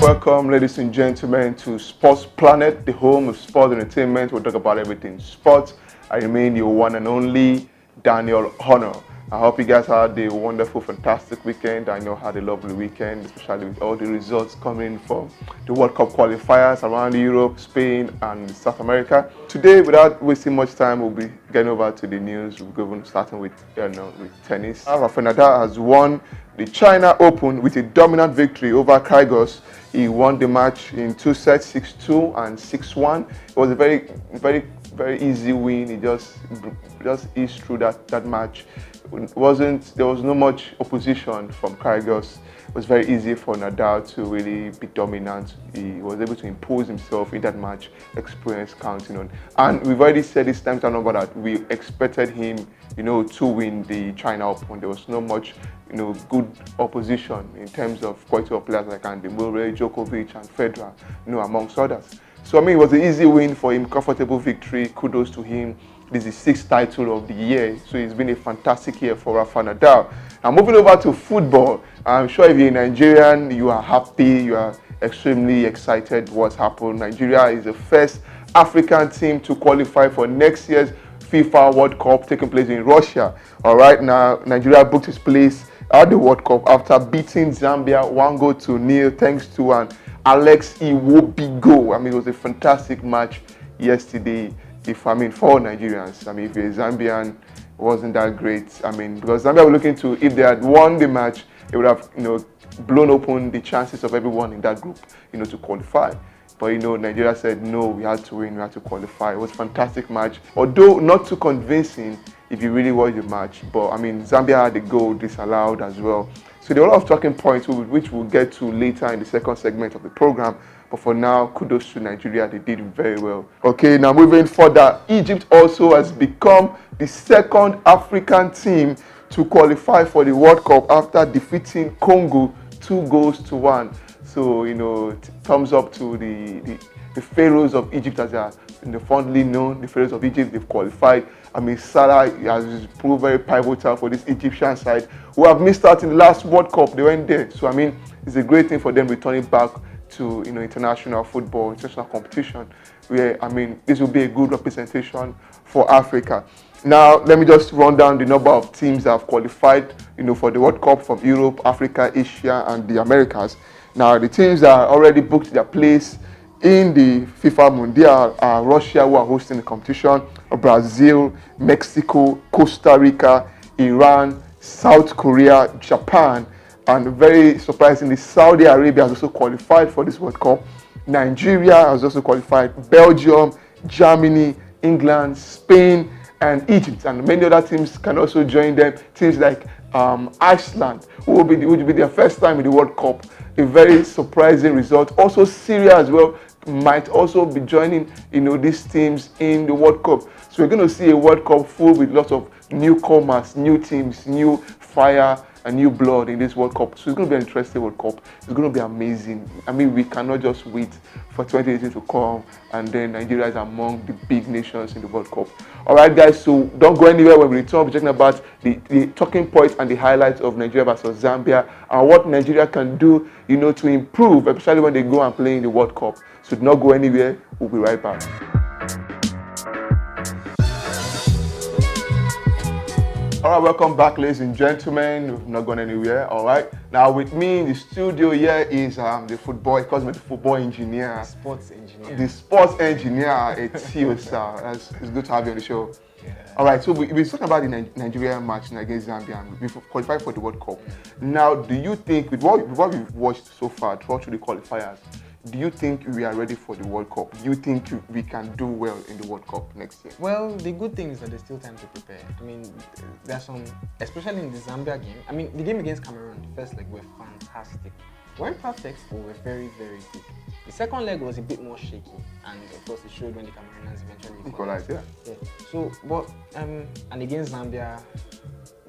Welcome, ladies and gentlemen, to Sports Planet, the home of sports entertainment. We'll talk about everything sports. I remain your one and only Daniel Honor. I hope you guys had a wonderful, fantastic weekend. I know had a lovely weekend, especially with all the results coming from the World Cup qualifiers around Europe, Spain, and South America. Today, without wasting much time, we'll be getting over to the news. We'll go starting with tennis. Rafael Nadal has won the China Open with a dominant victory over Kyrgios. He won the match in 2 sets, 6-2 and 6-1. It was a very easy win. He just eased through that match. There was no much opposition from Kyrgios. It was very easy for Nadal to really be dominant. He was able to impose himself in that match, experience counting on. And we've already said this time over that we expected him, to win the China Open. There was no much, good opposition in terms of quality of players like Andy Murray, Djokovic, and Federer, amongst others. So it was an easy win for him, comfortable victory. Kudos to him. This is the 6th title of the year, so it's been a fantastic year for Rafa Nadal. Now moving over to football, I'm sure if you're a Nigerian, you are happy, you are extremely excited what's happened. Nigeria is the first African team to qualify for next year's FIFA World Cup taking place in Russia. All right, now Nigeria booked its place at the World Cup after beating Zambia 1-0 thanks to an Alex Iwobi goal. It was a fantastic match yesterday. For Nigerians, if you're a Zambian, it wasn't that great. Because Zambia were looking to, if they had won the match, it would have, blown open the chances of everyone in that group, to qualify. But Nigeria said no, we had to win, we had to qualify. It was a fantastic match, although not too convincing if you really watch the match. But Zambia had the goal disallowed as well. So there are a lot of talking points which we'll get to later in the second segment of the program. But for now, kudos to Nigeria, they did very well. Okay, now moving further, Egypt also has become the second African team to qualify for the World Cup after defeating Congo 2-1. So, thumbs up to the Pharaohs of Egypt, as they are fondly known, the Pharaohs of Egypt. They've qualified. Salah has proved very pivotal for this Egyptian side, who have missed out in the last World Cup. They went there. So, it's a great thing for them returning back to international football, international competition, where this will be a good representation for Africa. Now let me just run down the number of teams that have qualified for the World Cup from Europe, Africa, Asia, and the Americas. Now the teams that already booked their place in the FIFA Mundial are Russia, who are hosting the competition, Brazil, Mexico, Costa Rica, Iran, South Korea, Japan, and very surprisingly, Saudi Arabia has also qualified for this World Cup. Nigeria has also qualified. Belgium, Germany, England, Spain, and Egypt. And many other teams can also join them. Teams like Iceland, which will be their first time in the World Cup. A very surprising result. Also, Syria as well might also be joining these teams in the World Cup. So we're going to see a World Cup full with lots of newcomers, new teams, new fire, and new blood in this World Cup. So it's going to be an interesting World Cup. It's going to be amazing. We cannot just wait for 2018 to come and then Nigeria is among the big nations in the World Cup. All right, guys, so don't go anywhere. When we return, we'll be talking about the talking points and the highlights of Nigeria versus Zambia and what Nigeria can do, to improve, especially when they go and play in the World Cup. So do not go anywhere. We'll be right back. All right, welcome back, ladies and gentlemen. We've not gone anywhere. All right, now with me in the studio here is the football engineer, sports engineer, the sports engineer. It's you, sir. It's good to have you on the show. Yeah. All right, so we're talking about the Nigerian match against Zambia. We've qualified for the World Cup. Now, do you think, with what we've watched so far throughout the qualifiers, do you think we are ready for the World Cup? Do you think we can do well in the World Cup next year? Well, the good thing is that there's still time to prepare. There's some, especially in the Zambia game. The game against Cameroon, the first leg were fantastic. We weren't perfect, but we were very, very good. The second leg was a bit more shaky, and of course it showed when the Cameroonians eventually equalized. Yeah. So, but and against Zambia,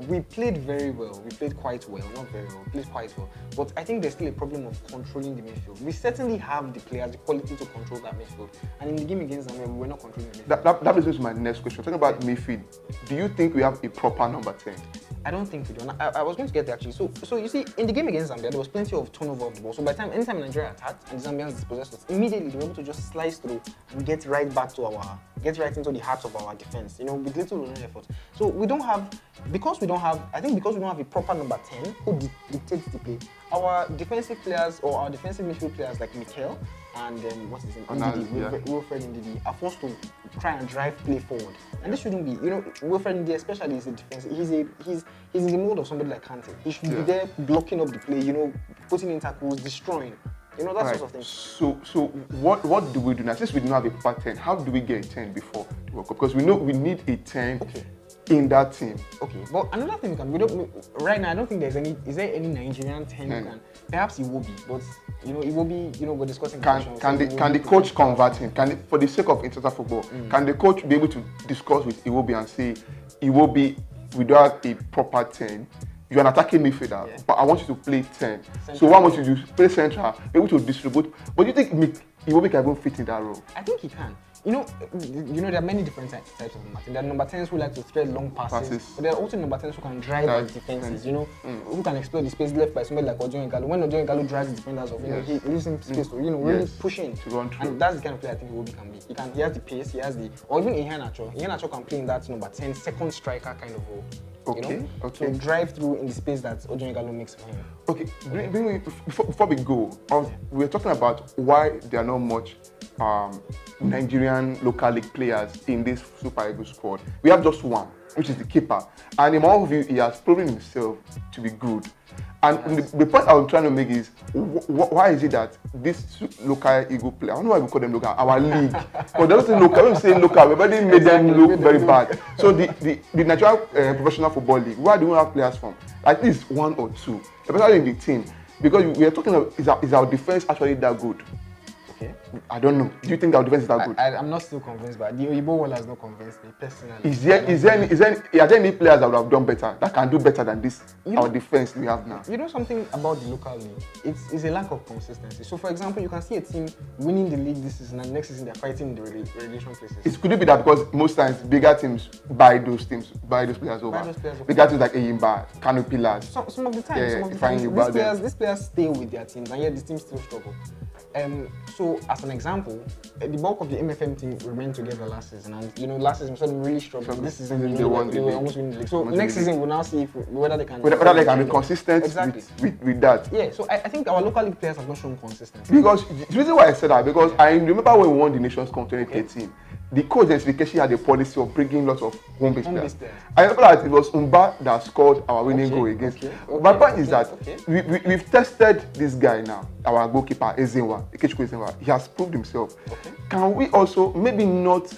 we played very well. We played quite well, not very well. We played quite well. But I think there's still a problem of controlling the midfield. We certainly have the players, the quality to control that midfield. And in the game against Zambia, we were not controlling the midfield. That brings me to my next question. Talking about midfield, do you think we have a proper number 10? I don't think we do. I was going to get there actually. So you see, in the game against Zambia, there was plenty of turnover of the ball. So by the time, anytime Nigeria attacked and the Zambians dispossessed us, immediately they were able to just slice through and get right into the heart of our defense. You know, with little or no effort. So we don't have, because we don't have a proper number 10 who dictates the play. Our defensive players or our defensive midfield players like Mikel and what's his name, Wilfred Ndidi, are forced to try and drive play forward, and this shouldn't be. You know, Wilfred Ndidi especially is a defense. He's in the mode of somebody like Kante. He should be there blocking up the play. You know, putting in tackles, destroying. You know, that sort of thing. So what do we do now? Since we don't have a proper 10, how do we get a 10 before the World Cup? Because we know we need a 10 in that team. Okay, but another thing right now I don't think there's any. Is there any Nigerian 10 who can? Perhaps it will be, but you know, it will be. You know, we're discussing. Can the coach convert him? For the sake of international football, can the coach be able to discuss with Iwobi and say, Iwobi, we don't have a proper 10. You're an attacking midfielder, but I want you to play 10. Central. So what I want you to do, play central, be able to distribute. But do you think Iwobi can even fit in that role? I think he can. You know, there are many different types of number 10. There are number 10s who like to thread long passes. But there are also number 10s who can drive defenses, you know, who can explore the space left by somebody like Odion Ighalo. When Odion Ighalo drives the defenders off, you know, he leaves him space to, you know, really push in. To run through. And that's the kind of player I think Iwobi can be. He has the pace, or even Iheanacho. Iheanacho can play in that number 10, second striker kind of role. Okay. You know? So drive through in the space that Odion Ighalo makes for him. Okay, before we go, we're talking about why there are not much Nigerian local league players in this Super Eagles squad. We have just one, which is the keeper. And in my own view, he has proven himself to be good. And the point I'm trying to make is, why is it that these local Eagle players, I don't know why we call them local, our league, because they're not saying local, when we say local, we've already made them look very bad. So the Nigerian Professional Football League, where do we have players from? At least one or two, especially in the team. Because we are talking about, is our defense actually that good? Okay. I don't know. Do you think our defense is that good? I'm not still convinced, but the Oyibo one has not convinced me personally. Are there any players that would have done better, that can do better than this, our defense we have now? You know something about the local league? It's a lack of consistency. So, for example, you can see a team winning the league this season and next season they're fighting in the relegation places. Could it be that because most times bigger teams buy those players over? Bigger teams like Eyimba, Kano Pillars. Some of the time, these players stay with their teams, and yet these teams still struggle. So, as an example, the bulk of the MFM team remained together last season, and you know, last season we really struggled. This season, they were almost winning the league. So next season we'll now see whether they can be consistent with that. Yeah. So I think our local league players have not shown consistency. Because the reason why I said that, because I remember when we won the Nations Cup 2013. The coach Keshi had a policy of bringing lots of home-based players. I remember that it was Umba that scored our winning goal against. My point is that we've tested this guy now, our goalkeeper Ezenwa, Ikechukwu Ezenwa. He has proved himself. Can we also, maybe not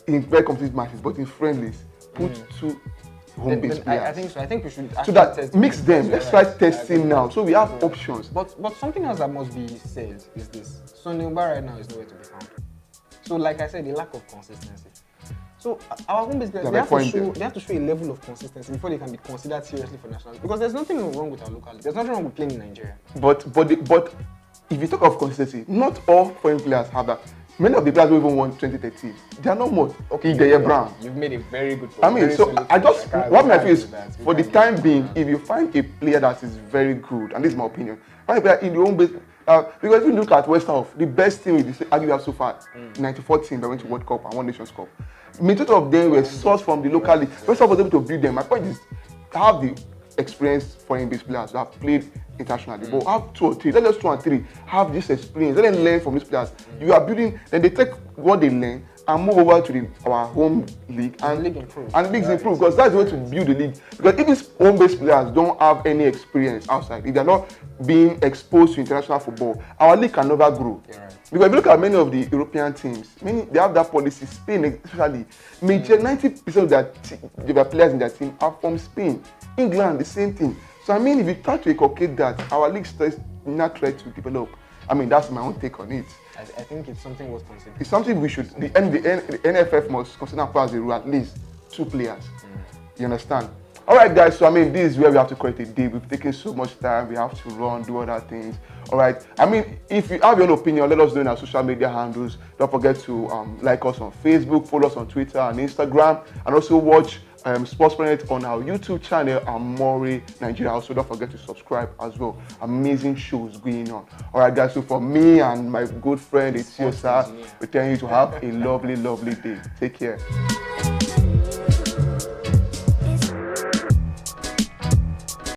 in very complete matches, but in friendlies, put two home-based players? I think so. I think we should so that mix them. Let's try testing now, so we have options. But something else that must be said is this: Sonny Umba right now is nowhere to be found. So, like I said, the lack of consistency. So, our home-based players, they have to show a level of consistency before they can be considered seriously for national. Because there's nothing wrong with our local league. There's nothing wrong with playing in Nigeria. But if you talk of consistency, not all foreign players have that. Many of the players who even won 2013, they are not more. Brown. You've made a very good point. I mean, so what I feel is, for the time being, if you find a player that is very good, and this is my opinion, find a player in your own base. Because if you look at West Ham, the best team we have so far, 94 team that went to World Cup and won Nations Cup. Majority of them were sourced from the local league. West Ham was able to build them. My point is, have the experienced foreign-based players who have played internationally, but have 2 or 3. Let us 2 and 3 have this experience. Let them learn from these players. You are building, then they take what they learn and move over to our home league, and leagues improve, because that's the way to build the league. Because if these home-based players don't have any experience outside, if they're not being exposed to international football, our league can never grow. Right. Because if you look at many of the European teams, they have that policy. Spain especially, 90% of their players in their team are from Spain. England, the same thing. So I mean, if you try to inculcate that, our league starts not try to develop. I mean, that's my own take on it. I think it's something worth considering. It's something we should, the NFF must consider as a rule, at least 2 players. You understand? All right, guys, so I mean, this is where we have to call it a day. We've taken so much time. We have to run, do other things. All right. I mean, if you have your own opinion, let us know in our social media handles. Don't forget to like us on Facebook, follow us on Twitter and Instagram, and also watch Sports Planet on our YouTube channel, Amore Nigeria. Also, don't forget to subscribe as well. Amazing shows going on. All right, guys. So for me and my good friend Etiosa, we're telling you to have a lovely, lovely day. Take care.